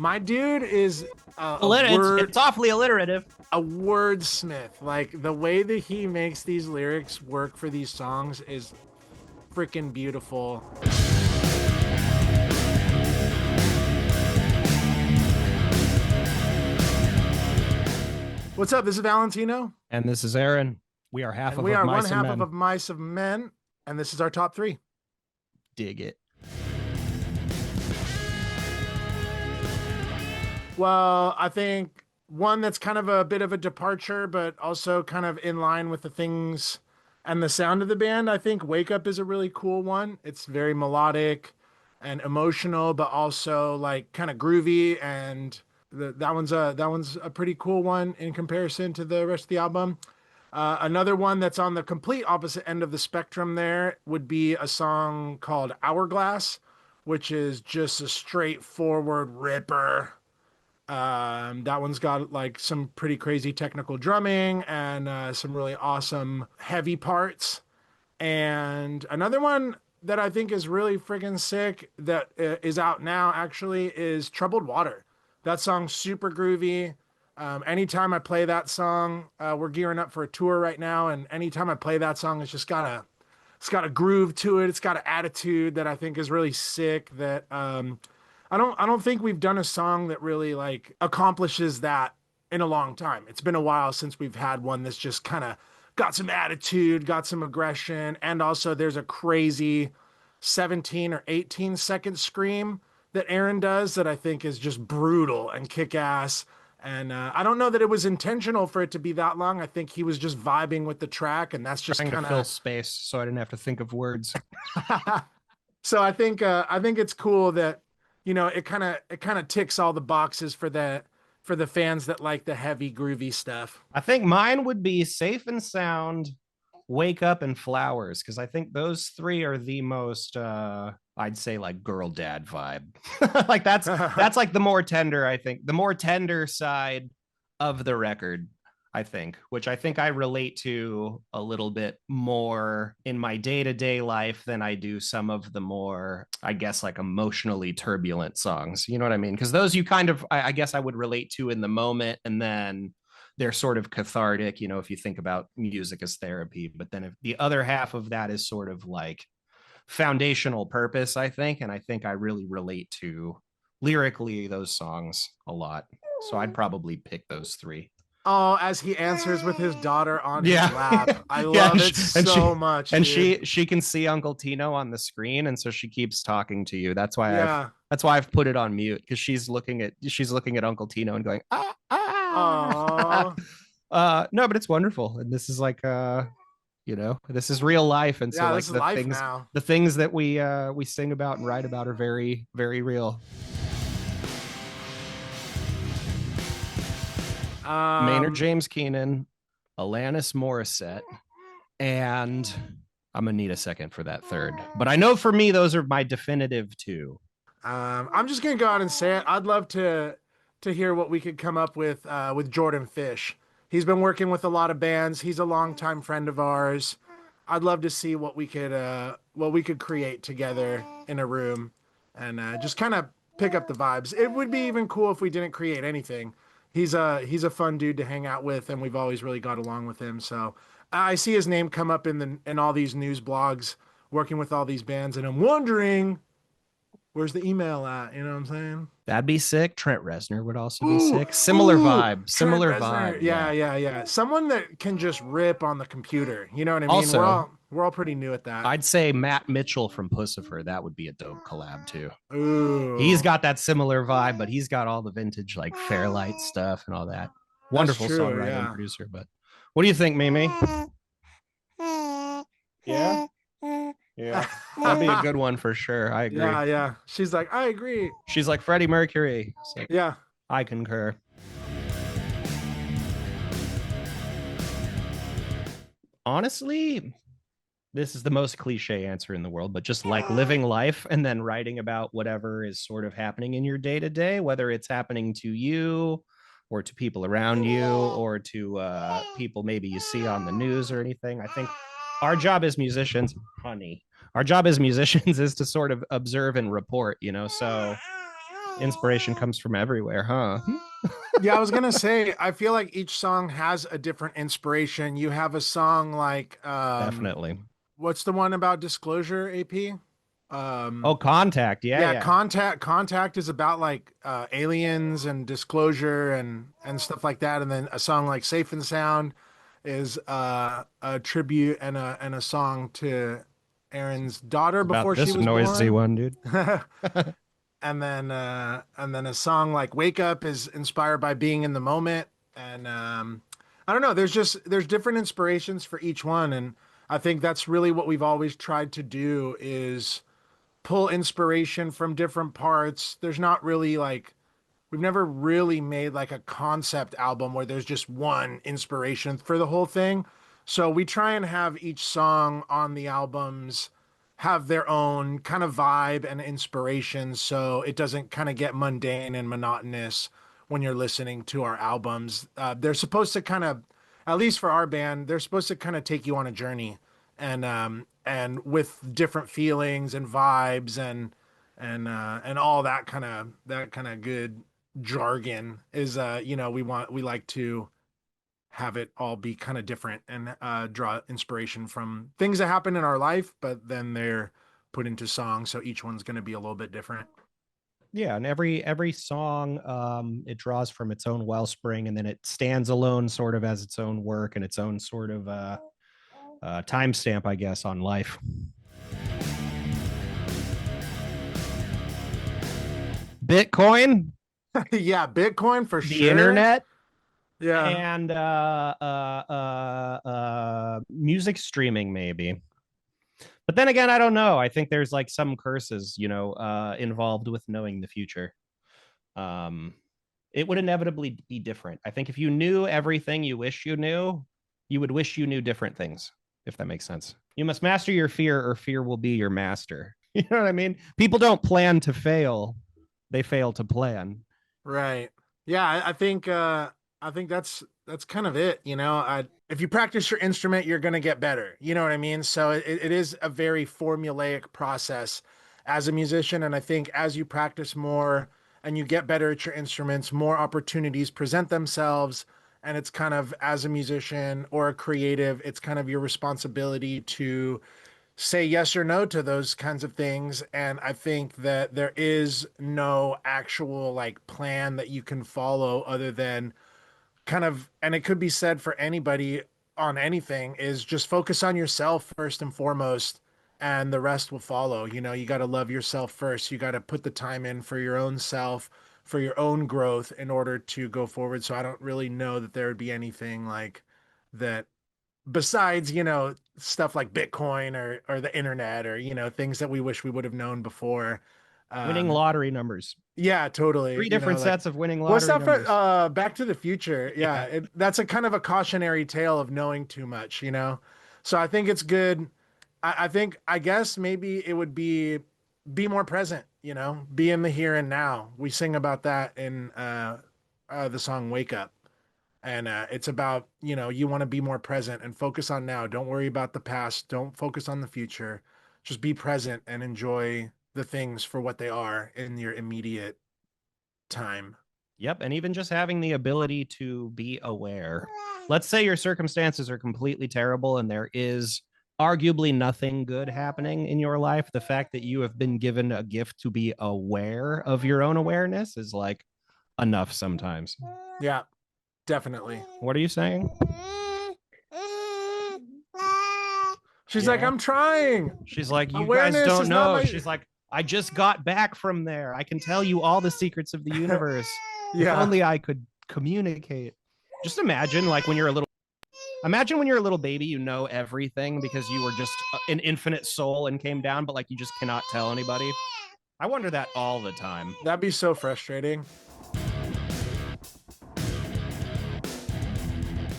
My dude is It's awfully alliterative. a wordsmith. Like the way that he makes these lyrics work for these songs is freaking beautiful. What's up? This is Valentino. And this is Aaron. We are half and of we are one Mice half and Men. of Mice of Men, and this is our top three. Dig it. Well, I think one that's kind of a bit of a departure, but also kind of in line with the things and the sound of the band. I think Wake Up is a really cool one. It's very melodic and emotional, but also like kind of groovy. And that one's a pretty cool one in comparison to the rest of the album. Another one that's on the complete opposite end of the spectrum there would be a song called Hourglass, which is just a straightforward ripper. That one's got like some pretty crazy technical drumming and some really awesome heavy parts. And another one that I think is really friggin' sick that is out now actually is Troubled Water. That song's super groovy. Anytime I play that song, we're gearing up for a tour right now, and anytime I play that song, it's got a groove to it. It's got an attitude that I think is really sick. That I don't think we've done a song that really like accomplishes that in a long time. It's been a while since we've had one that's just kind of got some attitude, got some aggression, and also there's a crazy 17 or 18 second scream that Aaron does that I think is just brutal and kick ass. And I don't know that it was intentional for it to be that long. I think he was just vibing with the track, and that's just Trying kind to fill of space so I didn't have to think of words. So I think it's cool that it kind of ticks all the boxes for the fans that like the heavy groovy stuff. I think mine would be Safe and Sound, Wake Up, and Flowers, because I think those three are the most I'd say like girl dad vibe. Like that's like the more tender, I think, the more tender side of the record, I think, which I think I relate to a little bit more in my day-to-day life than I do some of the more, I guess, like emotionally turbulent songs. You know what I mean? Because those you kind of, I guess I would relate to in the moment, and then they're sort of cathartic, if you think about music as therapy. But then if the other half of that is sort of like foundational purpose, I think, and I think I really relate to lyrically those songs a lot. So I'd probably pick those three. Oh, as he answers with his daughter on his Yeah. lap. I Yeah, love it so much. And dude. she can see Uncle Tino on the screen, and so she keeps talking to you. That's why Yeah. I've put it on mute, because she's looking at Uncle Tino and going, ah, Aww. no, but it's wonderful. And this is like this is real life. And so Yeah, like this is life now. the things that we sing about and write about are very, very real. Maynard James Keenan, Alanis Morissette, and I'm gonna need a second for that third. But I know for me, those are my definitive two. I'm just gonna go out and say it. I'd love to hear what we could come up with Jordan Fish. He's been working with a lot of bands. He's a longtime friend of ours. I'd love to see what we could create together in a room, and just kind of pick up the vibes. It would be even cool if we didn't create anything. He's a fun dude to hang out with, and we've always really got along with him. So I see his name come up in all these news blogs, working with all these bands, and I'm wondering where's the email at? You know what I'm saying? That'd be sick. Trent Reznor would also be sick. Similar vibe. Similar Reznor. vibe. Yeah. Someone that can just rip on the computer. You know what I mean? Also, we're all pretty new at that. I'd say Matt Mitchell from Pussifer. That would be a dope collab too. Ooh. He's got that similar vibe, but he's got all the vintage like Fairlight stuff and all that. Wonderful songwriter and producer. But what do you think, Mimi? Yeah. Yeah, that'd be a good one for sure. I agree. Yeah. She's like, I agree. She's like Freddie Mercury. Like, yeah, I concur. Honestly, this is the most cliche answer in the world, but just like living life and then writing about whatever is sort of happening in your day to day, whether it's happening to you or to people around you or to people maybe you see on the news or anything. I think our job as musicians, honey, our job as musicians is to sort of observe and report, so Inspiration comes from everywhere, huh? Yeah, I was gonna say, I feel like each song has a different inspiration. You have a song like, Definitely. what's the one about disclosure, AP? Oh, Um, Contact. Yeah, yeah, yeah. Contact is about like aliens and disclosure and stuff like that. And then a song like Safe and Sound is a tribute and a song to Aaron's daughter It's about before she this was noisy born. one, dude. And then a song like Wake Up is inspired by being in the moment. And I don't know, there's different inspirations for each one. And I think that's really what we've always tried to do is pull inspiration from different parts. There's not really like we've never really made like a concept album where there's just one inspiration for the whole thing. So we try and have each song on the albums have their own kind of vibe and inspiration so it doesn't kind of get mundane and monotonous when you're listening to our albums. They're supposed to kind of, at least for our band, they're supposed to kind of take you on a journey and with different feelings and vibes and all that kind of good jargon is we like to have it all be kind of different and draw inspiration from things that happen in our life, but then they're put into songs, so each one's going to be a little bit different. Yeah, and every song it draws from its own wellspring, and then it stands alone sort of as its own work and its own sort of timestamp, I guess, on life. Bitcoin, Yeah, Bitcoin for the sure. internet, Yeah. and music streaming, maybe. But then again, I don't know. I think there's like some curses, involved with knowing the future. Um, it would inevitably be different. I think if you knew everything you wish you knew, you would wish you knew different things, if that makes sense. You must master your fear, or fear will be your master. You know what I mean? People don't plan to fail, they fail to plan. Right. Yeah, I think that's kind of it, if you practice your instrument, you're going to get better. You know what I mean? So it is a very formulaic process as a musician, and I think as you practice more and you get better at your instruments, more opportunities present themselves, and it's kind of as a musician or a creative, it's kind of your responsibility to say yes or no to those kinds of things. And I think that there is no actual like plan that you can follow other than kind of, and it could be said for anybody on anything, is just focus on yourself first and foremost, and the rest will follow. You got to love yourself first. You got to put the time in for your own self, for your own growth in order to go forward. So I don't really know that there would be anything like that besides stuff like Bitcoin or the internet or things that we wish we would have known before. Winning um lottery numbers. yeah, totally. Three different Like sets of winning what's lottery that for numbers. Back to the Future? Yeah, Yeah. that's a kind of a cautionary tale of knowing too much, so I think it's good. I think, I guess maybe it would be more present, be in the here and now. We sing about that in the song Wake Up. And it's about, you want to be more present and focus on now. Don't worry about the past. Don't focus on the future. Just be present and enjoy the things for what they are in your immediate time. Yep. And even just having the ability to be aware. Let's say your circumstances are completely terrible and there is arguably nothing good happening in your life. The fact that you have been given a gift to be aware of your own awareness is like enough sometimes. Yeah, definitely. What are you saying? She's like, Yeah. I'm trying. She's like, you guys Awareness don't is not know. my. She's like, I just got back from there. I can tell you all the secrets of the universe. If Yeah, only I could communicate. Just imagine, like, when you're a little. Imagine when you're a little baby, you know everything because you were just an infinite soul and came down, but like you just cannot tell anybody. I wonder that all the time. that'd be so frustrating.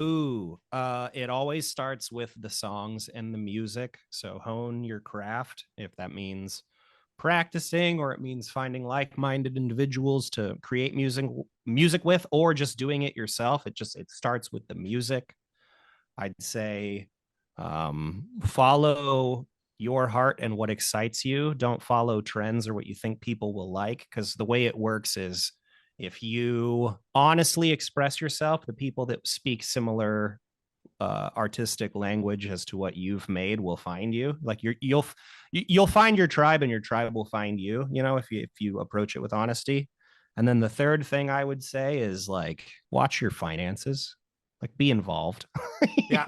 Ooh, it always starts with the songs and the music. So hone your craft, if that means practicing or it means finding like-minded individuals to create music with, or just doing it yourself. It starts with the music. I'd say follow your heart and what excites you. Don't follow trends or what you think people will like, because the way it works is if you honestly express yourself, the people that speak similar artistic language as to what you've made will find you. Like you'll find your tribe, and your tribe will find you. You know, if you approach it with honesty. And then the third thing I would say is like watch your finances, like be involved. Yeah.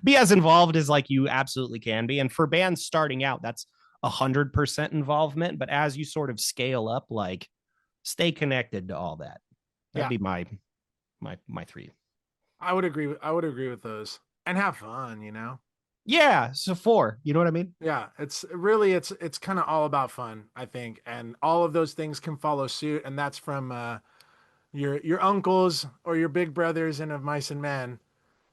Be as involved as like you absolutely can be. And for bands starting out, that's 100% involvement. But as you sort of scale up, like stay connected to all that. That'd Yeah. be my three. I would agree with those. And have fun, you know? Yeah, so four. You know what I mean? Yeah, it's really it's kind of all about fun, I think. And all of those things can follow suit, and that's from your uncles or your big brothers and of mice and men.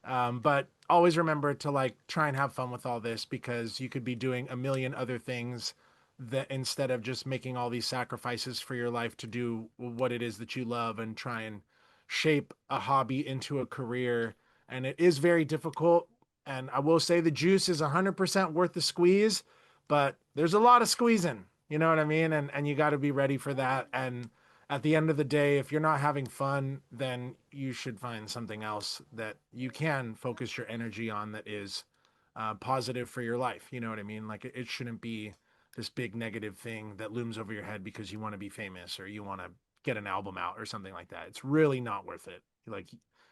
But always remember to like try and have fun with all this, because you could be doing a million other things that instead of just making all these sacrifices for your life to do what it is that you love and try and shape a hobby into a career. And it is very difficult. And I will say the juice is 100% worth the squeeze, but there's a lot of squeezing. You know what I mean? And you got to be ready for that. And at the end of the day, if you're not having fun, then you should find something else that you can focus your energy on that is positive for your life. You know what I mean? Like it shouldn't be this big negative thing that looms over your head because you want to be famous or you want to get an album out or something like that. It's really not worth it. Like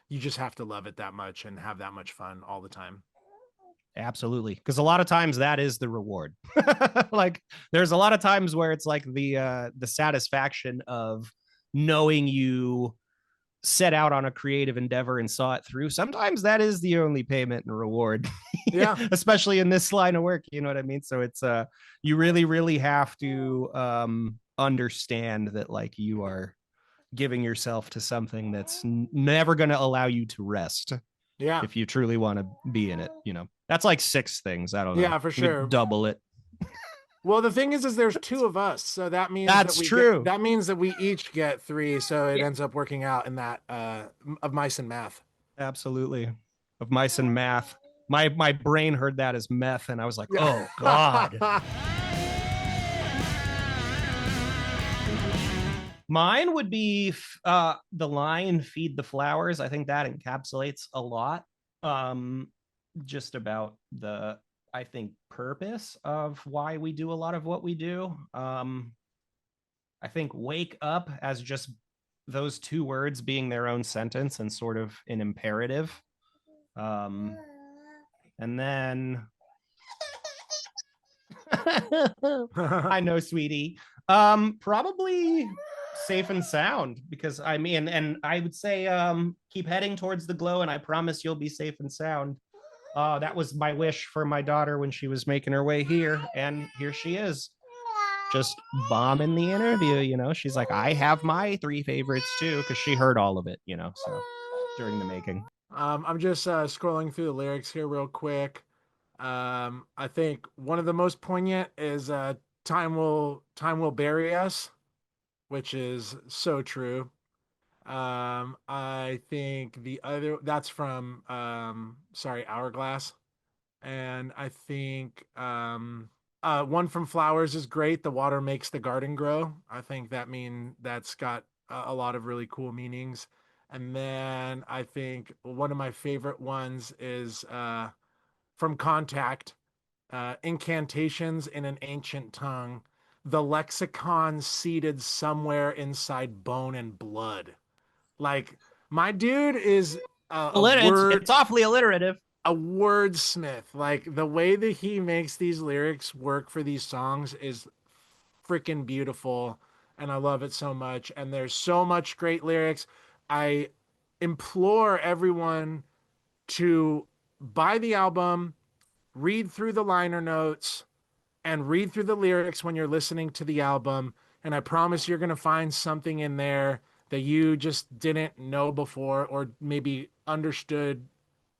you just have to love it that much and have that much fun all the time. Absolutely. Because a lot of times that is the reward. Like there's a lot of times where it's like the satisfaction of knowing you set out on a creative endeavor and saw it through. Sometimes that is the only payment and reward. Yeah. Especially in this line of work, you know what I mean? So it's you really, really have to understand that like you are giving yourself to something that's never going to allow you to rest Yeah. if you truly want to be in it, you know. That's like six things. I don't know. Yeah, for Maybe sure. double it. Well, the thing is there's two of us, so That's true. that means that we each get three, so it ends up working out in that of mice and math. Absolutely. Of mice and math. My brain heard that as meth, and I was like, oh God. Yeah. Mine would be the line "Feed the Flowers." I think that encapsulates a lot, just about the I think purpose of why we do a lot of what we do. I think "wake up" as just those two words being their own sentence and sort of an imperative. Um, and then I know, sweetie. Probably safe and sound, because I mean, and I would say keep heading towards the glow, and I promise you'll be safe and sound. That was my wish for my daughter when she was making her way here, and here she is, just bombing the interview. You know, she's like, I have my three favorites too, because she heard all of it. You know, so during the making. I'm just scrolling through the lyrics here real quick. I think one of the most poignant is time will bury us, which is so true. I think the other that's from sorry, Hourglass. And I think one from Flowers is great. The water makes the garden grow. I think that's got a lot of really cool meanings. And then I think one of my favorite ones is from Contact, incantations in an ancient tongue, the lexicon seated somewhere inside bone and blood. Like my dude is It's awfully alliterative. a wordsmith. Like the way that he makes these lyrics work for these songs is freaking beautiful. And I love it so much. And there's so much great lyrics. I implore everyone to buy the album, read through the liner notes, and read through the lyrics when you're listening to the album. And I promise you're going to find something in there that you just didn't know before, or maybe understood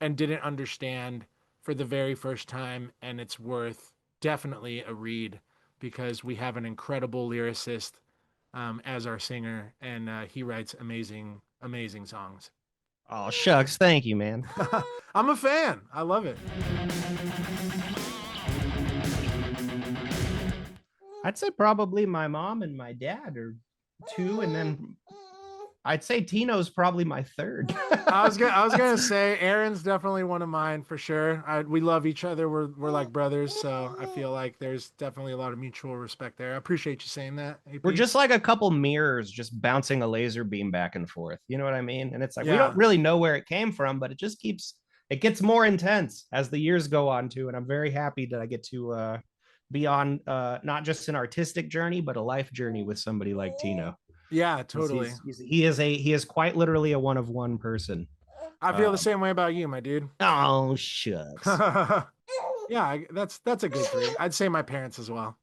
and didn't understand for the very first time. And it's worth definitely a read, because we have an incredible lyricist as our singer, and he writes amazing, amazing songs. Oh shucks, thank you, man. I'm a fan. I love it. I'd say probably my mom and my dad are two, and then I'd say Tino's probably my third. I was gonna say Aaron's definitely one of mine for sure. We love each other. We're like brothers, so I feel like there's definitely a lot of mutual respect there. I appreciate you saying that, We're AP. just like a couple mirrors just bouncing a laser beam back and forth. You know what I mean? And it's like we don't Yeah, really know where it came from, but it gets more intense as the years go on too. And I'm very happy that I get to be on not just an artistic journey, but a life journey with somebody like Tino. yeah, He's, totally. he's, he's he is quite literally a one of one person. I feel the Um, same way about you, my dude. oh shucks. Yeah, that's a good three. I'd say my parents as well.